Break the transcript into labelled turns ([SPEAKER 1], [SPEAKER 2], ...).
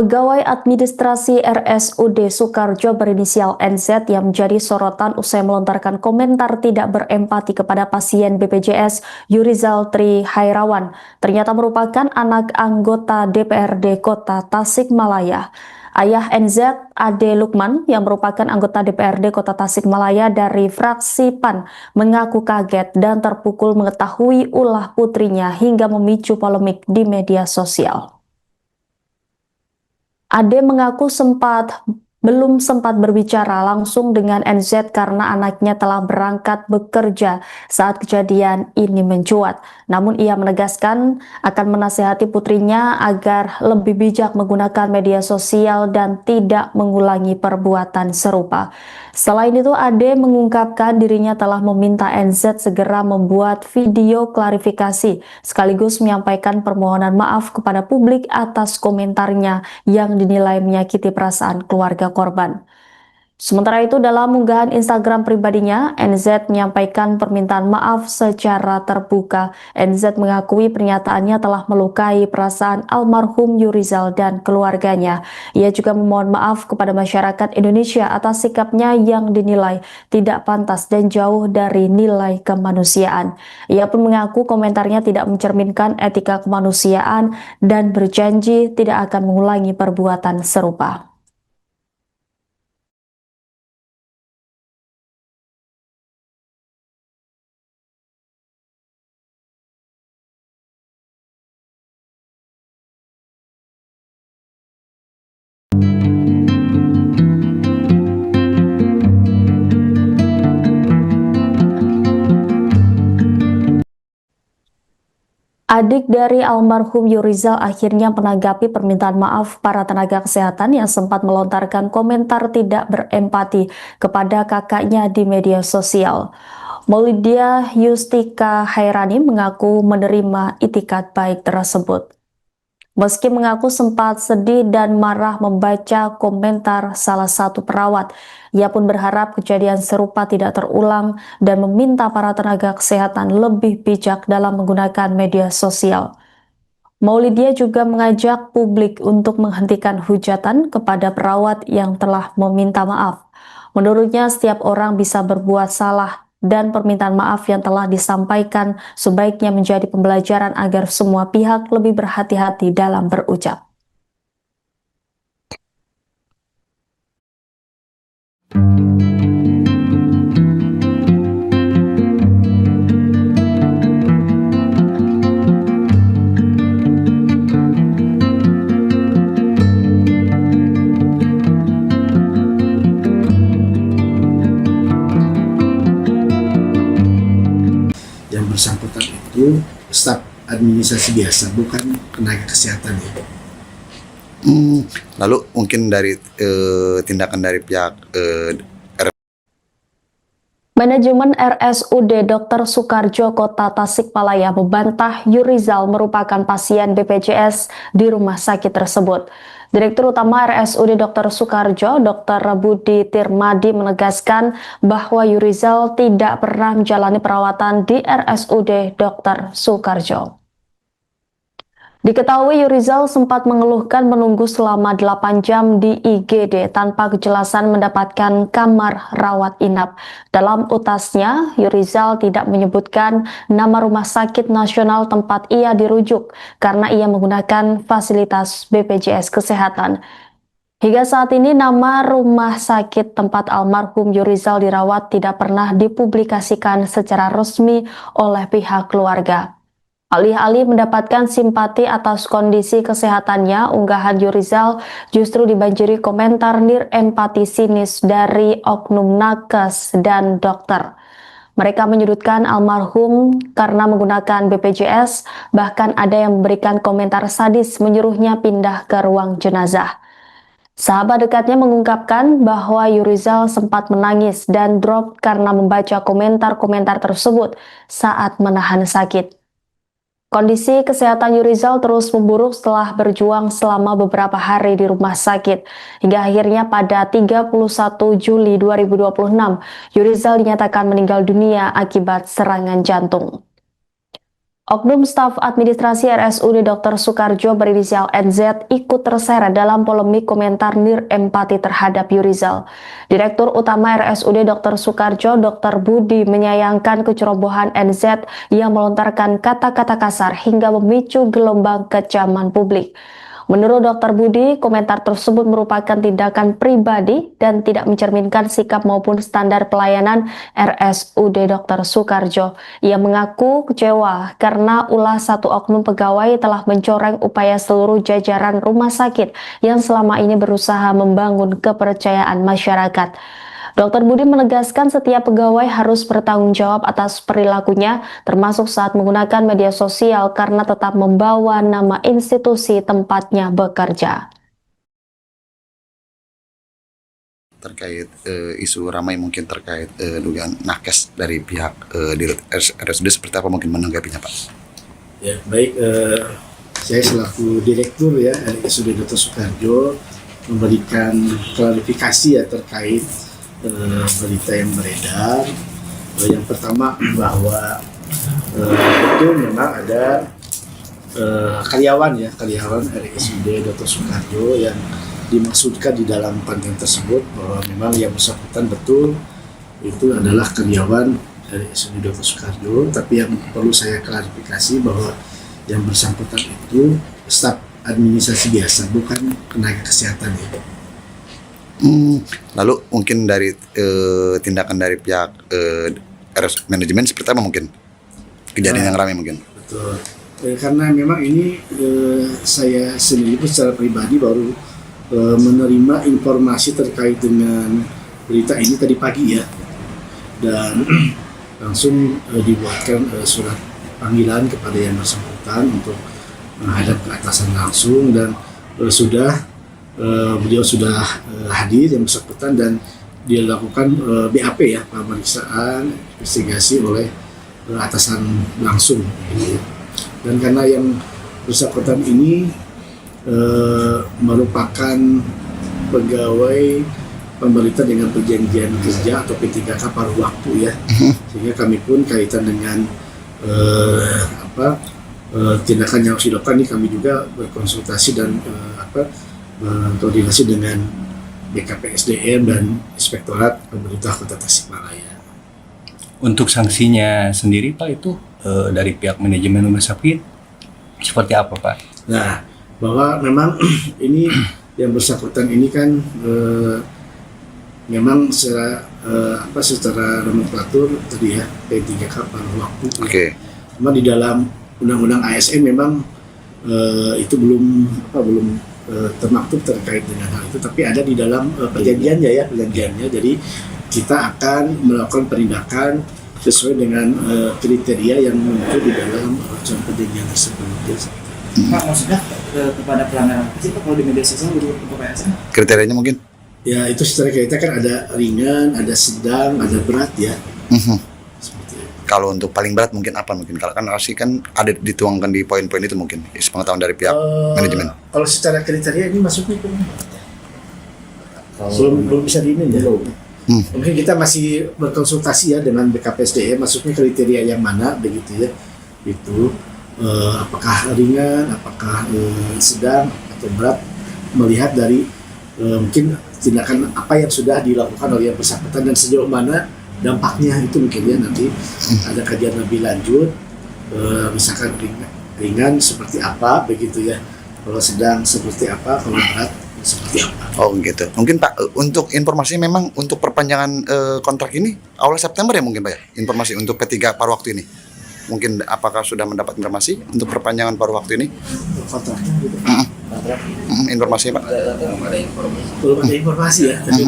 [SPEAKER 1] Pegawai administrasi RSUD Sukarjo berinisial NZ yang menjadi sorotan usai melontarkan komentar tidak berempati kepada pasien BPJS Yurizal Tri Hairawan ternyata merupakan anak anggota DPRD Kota Tasikmalaya. Ayah NZ, Ade Lukman, yang merupakan anggota DPRD Kota Tasikmalaya dari fraksi PAN, mengaku kaget dan terpukul mengetahui ulah putrinya hingga memicu polemik di media sosial. Ade mengaku belum sempat berbicara langsung dengan NZ karena anaknya telah berangkat bekerja saat kejadian ini mencuat. Namun ia menegaskan akan menasihati putrinya agar lebih bijak menggunakan media sosial dan tidak mengulangi perbuatan serupa. Selain itu, Ade mengungkapkan dirinya telah meminta NZ segera membuat video klarifikasi sekaligus menyampaikan permohonan maaf kepada publik atas komentarnya yang dinilai menyakiti perasaan keluarga korban. Sementara itu, dalam unggahan Instagram pribadinya, NZ menyampaikan permintaan maaf secara terbuka. NZ mengakui pernyataannya telah melukai perasaan almarhum Yurizal dan keluarganya. Ia juga memohon maaf kepada masyarakat Indonesia atas sikapnya yang dinilai tidak pantas dan jauh dari nilai kemanusiaan. Ia pun mengaku komentarnya tidak mencerminkan etika kemanusiaan dan berjanji tidak akan mengulangi perbuatan serupa. Adik dari almarhum Yurizal akhirnya menanggapi permintaan maaf para tenaga kesehatan yang sempat melontarkan komentar tidak berempati kepada kakaknya di media sosial. Maulidia Yustika Hairani mengaku menerima itikat baik tersebut. Meski mengaku sempat sedih dan marah membaca komentar salah satu perawat, ia pun berharap kejadian serupa tidak terulang dan meminta para tenaga kesehatan lebih bijak dalam menggunakan media sosial. Maulidia juga mengajak publik untuk menghentikan hujatan kepada perawat yang telah meminta maaf. Menurutnya, setiap orang bisa berbuat salah dan permintaan maaf yang telah disampaikan sebaiknya menjadi pembelajaran agar semua pihak lebih berhati-hati dalam berucap.
[SPEAKER 2] Yang bersangkutan itu staf administrasi biasa, bukan tenaga kesehatan ya.
[SPEAKER 3] Lalu mungkin dari tindakan dari pihak
[SPEAKER 1] Manajemen RSUD Dr. Sukarjo Kota Tasikmalaya membantah Yurizal merupakan pasien BPJS di rumah sakit tersebut. Direktur Utama RSUD Dr. Sukarjo, Dr. Budi Tirmadi menegaskan bahwa Yurizal tidak pernah menjalani perawatan di RSUD Dr. Sukarjo. Diketahui Yurizal sempat mengeluhkan menunggu selama 8 jam di IGD tanpa kejelasan mendapatkan kamar rawat inap. Dalam utasnya, Yurizal tidak menyebutkan nama rumah sakit nasional tempat ia dirujuk karena ia menggunakan fasilitas BPJS Kesehatan. Hingga saat ini nama rumah sakit tempat almarhum Yurizal dirawat tidak pernah dipublikasikan secara resmi oleh pihak keluarga. Alih-alih mendapatkan simpati atas kondisi kesehatannya, unggahan Yurizal justru dibanjiri komentar nirempati sinis dari oknum nakes dan dokter. Mereka menyudutkan almarhum karena menggunakan BPJS, bahkan ada yang memberikan komentar sadis menyuruhnya pindah ke ruang jenazah. Sahabat dekatnya mengungkapkan bahwa Yurizal sempat menangis dan drop karena membaca komentar-komentar tersebut saat menahan sakit. Kondisi kesehatan Yurizal terus memburuk setelah berjuang selama beberapa hari di rumah sakit. Hingga akhirnya pada 31 Juli 2026, Yurizal dinyatakan meninggal dunia akibat serangan jantung. Oknum staf administrasi RSUD Dr. Soekarjo berinisial NZ ikut terseret dalam polemik komentar nirempati terhadap Yurizal. Direktur Utama RSUD Dr. Soekarjo, Dr. Budi menyayangkan kecerobohan NZ yang melontarkan kata-kata kasar hingga memicu gelombang kecaman publik. Menurut Dr. Budi, komentar tersebut merupakan tindakan pribadi dan tidak mencerminkan sikap maupun standar pelayanan RSUD Dr. Soekarjo. Ia mengaku kecewa karena ulah satu oknum pegawai telah mencoreng upaya seluruh jajaran rumah sakit yang selama ini berusaha membangun kepercayaan masyarakat. Dr. Budi menegaskan setiap pegawai harus bertanggung jawab atas perilakunya, termasuk saat menggunakan media sosial karena tetap membawa nama institusi tempatnya bekerja.
[SPEAKER 3] Terkait isu ramai mungkin terkait dugaan nakes dari pihak di RSUD, seperti apa mungkin menanggapinya, Pak?
[SPEAKER 2] Ya, baik. Saya selaku direktur ya RSUD Dr. Soekarjo memberikan klarifikasi ya terkait berita yang beredar. Yang pertama bahwa itu memang ada karyawan RSUD Dr. Soekarjo yang dimaksudkan di dalam konten tersebut bahwa memang yang bersangkutan betul itu adalah karyawan RSUD Dr. Soekarjo, tapi yang perlu saya klarifikasi bahwa yang bersangkutan itu staf administrasi biasa, bukan tenaga kesehatan ya.
[SPEAKER 3] Lalu mungkin dari tindakan dari pihak manajemen seperti apa mungkin kejadian yang ramai mungkin?
[SPEAKER 2] Betul. Karena memang ini saya sendiri pun secara pribadi baru menerima informasi terkait dengan berita ini tadi pagi ya, dan langsung dibuatkan surat panggilan kepada yang bersangkutan untuk menghadap ke atasan langsung, dan beliau sudah hadir yang bersangkutan dan dilakukan BAP ya, pemeriksaan investigasi oleh atasan langsung gitu ya. Dan karena yang bersangkutan ini merupakan pegawai pemerintah dengan perjanjian kerja atau P3K paruh waktu ya, sehingga kami pun kaitan dengan tindakan yang harus dilakukan ini, kami juga berkonsultasi dan koordinasi dengan BKPSDM dan Inspektorat Pemerintah Kota Tasikmalaya.
[SPEAKER 4] Untuk sanksinya sendiri Pak itu dari pihak manajemen rumah sakit seperti apa Pak?
[SPEAKER 2] Nah, bahwa memang ini yang bersangkutan ini kan memang secara nomenklatur tadi ya P3K paruh waktu.
[SPEAKER 3] Oke.
[SPEAKER 2] Cuma di dalam Undang-Undang ASN memang itu belum termaktub terkait dengan hal itu, tapi ada di dalam perjanjiannya. Jadi kita akan melakukan penindakan sesuai dengan kriteria yang muncul di dalam perjanjian tersebut.
[SPEAKER 5] Pak, maksudnya kepada pelanggaran apa sih Pak kalau di media sosial untuk ASN?
[SPEAKER 3] Kriterianya mungkin?
[SPEAKER 2] Ya itu secara kita kan ada ringan, ada sedang, ada berat ya. Seperti itu.
[SPEAKER 3] Kalau untuk paling berat mungkin apa mungkin? Kalau kan pasti kan ada dituangkan di poin-poin itu mungkin pengetahuan dari pihak manajemen.
[SPEAKER 2] Kalau secara kriteria ini masuknya ke belum bisa diinin ya. Mungkin kita masih berkonsultasi ya dengan BKPSDM, masuknya kriteria yang mana begitu ya. Itu apakah ringan, apakah sedang atau berat, melihat dari mungkin tindakan apa yang sudah dilakukan oleh yang bersangkutan dan sejauh mana dampaknya, itu mungkin ya nanti ada kajian lebih lanjut, misalkan ringan seperti apa begitu ya, kalau sedang seperti apa, kalau berat seperti apa.
[SPEAKER 3] Oh gitu. Mungkin Pak, untuk informasinya memang untuk perpanjangan kontrak ini awal September ya mungkin Pak ya? Informasi untuk P3 paruh waktu ini. Mungkin apakah sudah mendapat informasi untuk perpanjangan paruh waktu ini?
[SPEAKER 2] Kontraknya gitu.
[SPEAKER 3] Informasinya Pak?
[SPEAKER 2] Belum ada informasi ya. Tapi